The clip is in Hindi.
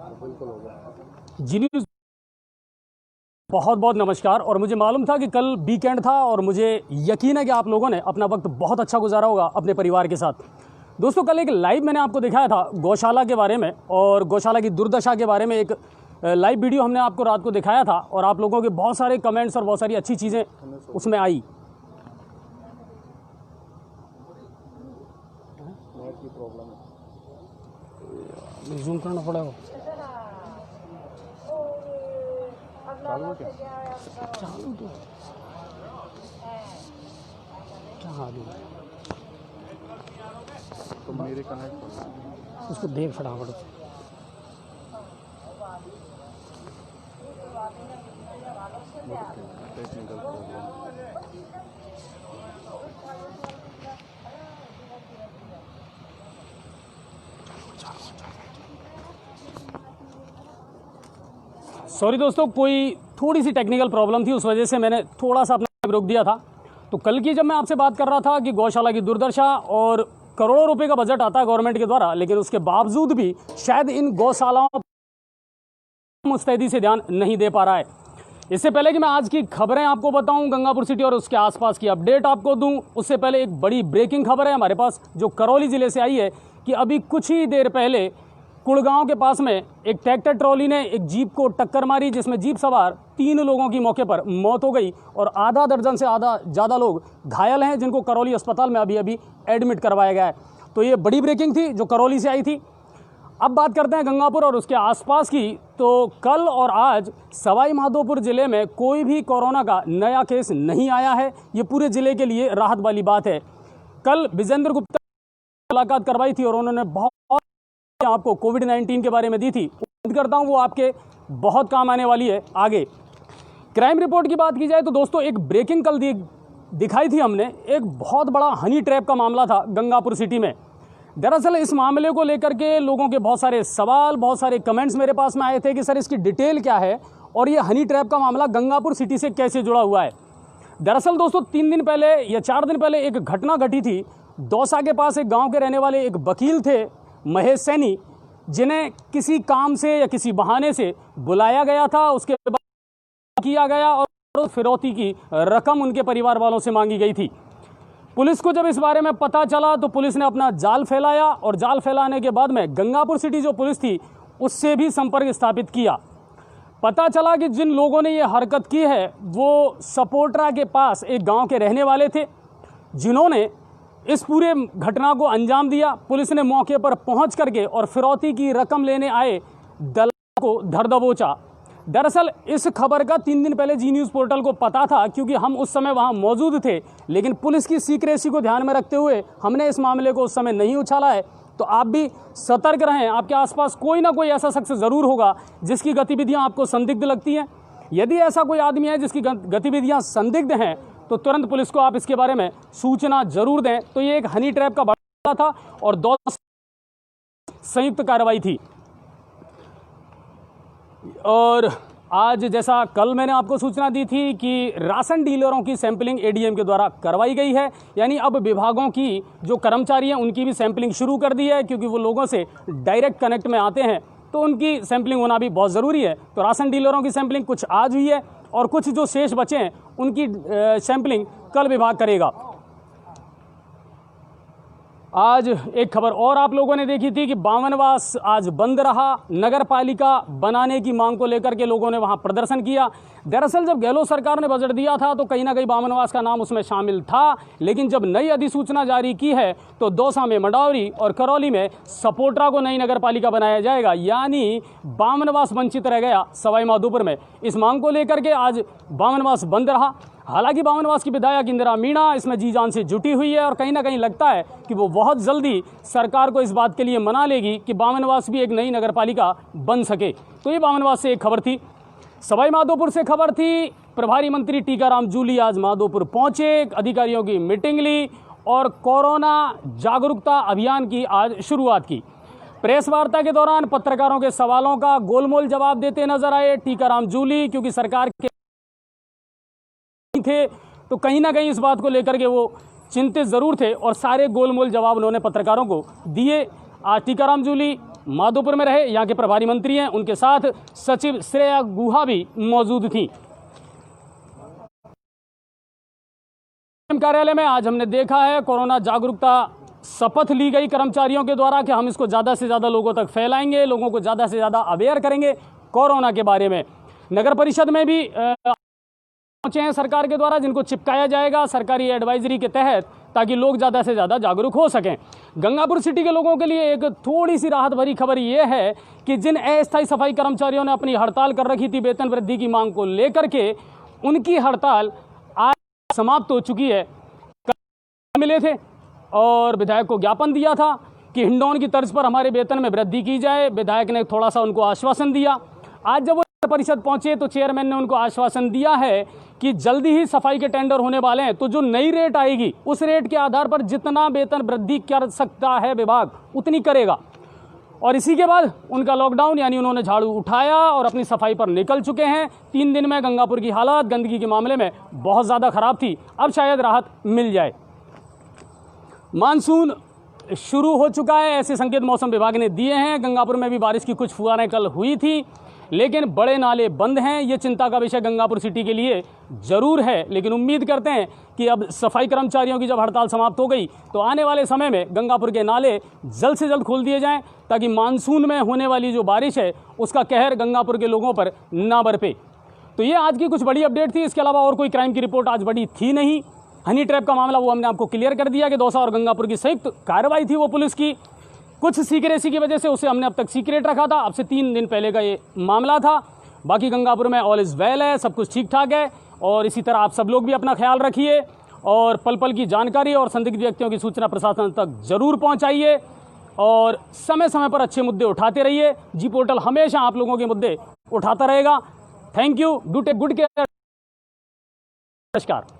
जी न्यूज़ बहुत बहुत नमस्कार। और मुझे मालूम था कि कल वीकेंड था और मुझे यकीन है कि आप लोगों ने अपना वक्त बहुत अच्छा गुजारा होगा अपने परिवार के साथ। दोस्तों, कल एक लाइव मैंने आपको दिखाया था गौशाला के बारे में और गौशाला की दुर्दशा के बारे में। एक लाइव वीडियो हमने आपको रात को दिखाया था और आप लोगों के बहुत सारे कमेंट्स और बहुत सारी अच्छी चीज़ें उसमें आई। जूम करना पड़ेगा। चालू तो चालू तो मेरे कनेक्ट उसको देख फटाफट। सॉरी दोस्तों, कोई थोड़ी सी टेक्निकल प्रॉब्लम थी, उस वजह से मैंने थोड़ा सा अपना रोक दिया था। तो कल की जब मैं आपसे बात कर रहा था कि गौशाला की दुर्दशा और करोड़ों रुपए का बजट आता है गवर्नमेंट के द्वारा, लेकिन उसके बावजूद भी शायद इन गौशालाओं पर मुस्तैदी से ध्यान नहीं दे पा रहा है। इससे पहले कि मैं आज की खबरें आपको बताऊं, गंगापुर सिटी और उसके आसपास की अपडेट आपको दूं, उससे पहले एक बड़ी ब्रेकिंग खबर है हमारे पास जो करौली जिले से आई है कि अभी कुछ ही देर पहले कुड़गांव के पास में एक ट्रैक्टर ट्रॉली ने एक जीप को टक्कर मारी, जिसमें जीप सवार 3 लोगों की मौके पर मौत हो गई और आधा दर्जन से ज़्यादा लोग घायल हैं, जिनको करौली अस्पताल में अभी एडमिट करवाया गया है। तो ये बड़ी ब्रेकिंग थी जो करौली से आई थी। अब बात करते हैं गंगापुर और उसके आसपास की। तो कल और आज सवाई माधोपुर जिले में कोई भी कोरोना का नया केस नहीं आया है। ये पूरे जिले के लिए राहत वाली बात है। कल विजेंद्र गुप्ता मुलाकात करवाई थी और उन्होंने बहुत आपको कोविड-19 के बारे में दी थी। उम्मीद करता हूँ वो आपके बहुत काम आने वाली है आगे। क्राइम रिपोर्ट की बात की जाए तो दोस्तों, एक ब्रेकिंग कल दिखाई थी हमने। एक बहुत बड़ा हनी ट्रैप का मामला था गंगापुर सिटी में। दरअसल इस मामले को लेकर के लोगों के बहुत सारे सवाल, बहुत सारे कमेंट्स मेरे पास में आए थे कि सर इसकी डिटेल क्या है और ये हनी ट्रैप का मामला गंगापुर सिटी से कैसे जुड़ा हुआ है। दरअसल दोस्तों, 3 दिन पहले या 4 दिन पहले एक घटना घटी थी। दौसा के पास एक गांव के रहने वाले एक वकील थे महेश सैनी, जिन्हें किसी काम से या किसी बहाने से बुलाया गया था। उसके बाद किया गया और फिरौती की रकम उनके परिवार वालों से मांगी गई थी। पुलिस को जब इस बारे में पता चला तो पुलिस ने अपना जाल फैलाया और जाल फैलाने के बाद में गंगापुर सिटी जो पुलिस थी उससे भी संपर्क स्थापित किया। पता चला कि जिन लोगों ने ये हरकत की है वो सपोटरा के पास एक गांव के रहने वाले थे, जिन्होंने इस पूरे घटना को अंजाम दिया। पुलिस ने मौके पर पहुंच करके और फिरौती की रकम लेने आए दलाल को धर दबोचा। दरअसल इस खबर का 3 दिन पहले जी न्यूज़ पोर्टल को पता था, क्योंकि हम उस समय वहां मौजूद थे, लेकिन पुलिस की सीक्रेसी को ध्यान में रखते हुए हमने इस मामले को उस समय नहीं उछाला है। तो आप भी सतर्क रहें, आपके आसपास कोई ना कोई ऐसा शख्स ज़रूर होगा जिसकी गतिविधियां आपको संदिग्ध लगती हैं। यदि ऐसा कोई आदमी है जिसकी गतिविधियां संदिग्ध हैं तो तुरंत पुलिस को आप इसके बारे में सूचना जरूर दें। तो ये एक हनी ट्रैप का बड़ा था और 2 संयुक्त कार्रवाई थी। और आज जैसा कल मैंने आपको सूचना दी थी कि राशन डीलरों की सैंपलिंग एडीएम के द्वारा करवाई गई है, यानी अब विभागों की जो कर्मचारी हैं उनकी भी सैंपलिंग शुरू कर दी है, क्योंकि वो लोगों से डायरेक्ट कनेक्ट में आते हैं तो उनकी सैंपलिंग होना भी बहुत ज़रूरी है। तो राशन डीलरों की सैंपलिंग कुछ आज हुई है और कुछ जो शेष बचे हैं उनकी सैंपलिंग कल विभाग करेगा। आज एक खबर और आप लोगों ने देखी थी कि बावनवास आज बंद रहा। नगर पालिका बनाने की मांग को लेकर के लोगों ने वहां प्रदर्शन किया। दरअसल जब गहलोत सरकार ने बजट दिया था तो कहीं ना कहीं बावनवास का नाम उसमें शामिल था, लेकिन जब नई अधिसूचना जारी की है तो दौसा में मंडावरी और करौली में सपोटरा को नई नगर पालिका बनाया जाएगा, यानी बावनवास वंचित रह गया सवाई माधोपुर में। इस मांग को लेकर के आज बावनवास बंद रहा। हालांकि बावनवास की विधायक इंदिरा मीणा इसमें जी जान से जुटी हुई है और कहीं ना कहीं लगता है कि वो बहुत जल्दी सरकार को इस बात के लिए मना लेगी कि बावनवास भी एक नई नगर पालिका बन सके। तो ये बावनवास से एक खबर थी। सवाई माधोपुर से खबर थी, प्रभारी मंत्री टीकाराम जूली आज माधोपुर पहुंचे, अधिकारियों की मीटिंग ली और कोरोना जागरूकता अभियान की आज शुरुआत की। प्रेस वार्ता के दौरान पत्रकारों के सवालों का गोलमोल जवाब देते नजर आए टीकाराम जूली, क्योंकि सरकार के थे तो कहीं ना कहीं इस बात को लेकर के वो चिंतित जरूर थे और सारे गोलमोल जवाब उन्होंने पत्रकारों को दिए। आज टीकाराम जूली माधोपुर में रहे, यहाँ के प्रभारी मंत्री हैं, उनके साथ सचिव श्रेया गुहा भी मौजूद थी। कार्यालय में आज हमने देखा है कोरोना जागरूकता शपथ ली गई कर्मचारियों के द्वारा कि हम इसको ज़्यादा से ज़्यादा लोगों तक फैलाएंगे, लोगों को ज़्यादा से ज़्यादा अवेयर करेंगे कोरोना के बारे में। नगर परिषद में भी पहुंचे हैं सरकार के द्वारा, जिनको चिपकाया जाएगा सरकारी एडवाइजरी के तहत, ताकि लोग ज़्यादा से ज़्यादा जागरूक हो सकें। गंगापुर सिटी के लोगों के लिए एक थोड़ी सी राहत भरी खबर ये है कि जिन अस्थायी सफाई कर्मचारियों ने अपनी हड़ताल कर रखी थी वेतन वृद्धि की मांग को लेकर के, उनकी हड़ताल आज समाप्त हो चुकी है। मिले थे और विधायक को ज्ञापन दिया था कि हिंडौन की तर्ज पर हमारे वेतन में वृद्धि की जाए। विधायक ने थोड़ा सा उनको आश्वासन दिया। आज जब वो परिषद पहुंचे तो चेयरमैन ने उनको आश्वासन दिया है कि जल्दी ही सफाई के टेंडर होने वाले हैं, तो जो नई रेट आएगी उस रेट के आधार पर जितना वेतन वृद्धि कर सकता है विभाग उतनी करेगा। और इसी के बाद उनका लॉकडाउन, यानी उन्होंने झाड़ू उठाया और अपनी सफाई पर निकल चुके हैं। 3 दिन में गंगापुर की हालत गंदगी के मामले में बहुत ज़्यादा खराब थी, अब शायद राहत मिल जाए। मानसून शुरू हो चुका है, ऐसे संकेत मौसम विभाग ने दिए हैं। गंगापुर में भी बारिश की कुछ फुहारें कल हुई थी, लेकिन बड़े नाले बंद हैं। ये चिंता का विषय गंगापुर सिटी के लिए जरूर है, लेकिन उम्मीद करते हैं कि अब सफाई कर्मचारियों की जब हड़ताल समाप्त हो गई तो आने वाले समय में गंगापुर के नाले जल्द से जल्द खोल दिए जाएं, ताकि मानसून में होने वाली जो बारिश है उसका कहर गंगापुर के लोगों पर ना बरपे। तो ये आज की कुछ बड़ी अपडेट थी। इसके अलावा और कोई क्राइम की रिपोर्ट आज बड़ी थी नहीं। हनी ट्रैप का मामला वो हमने आपको क्लियर कर दिया कि दौसा और गंगापुर की संयुक्त कार्रवाई थी वो पुलिस की। कुछ सीक्रेसी की वजह से उसे हमने अब तक सीक्रेट रखा था। अब से 3 दिन पहले का ये मामला था। बाकी गंगापुर में ऑल इज़ वेल है, सब कुछ ठीक ठाक है। और इसी तरह आप सब लोग भी अपना ख्याल रखिए और पल पल की जानकारी और संदिग्ध व्यक्तियों की सूचना प्रशासन तक जरूर पहुंचाइए और समय समय पर अच्छे मुद्दे उठाते रहिए। जी पोर्टल हमेशा आप लोगों के मुद्दे उठाता रहेगा। Thank you, do take good care. नमस्कार।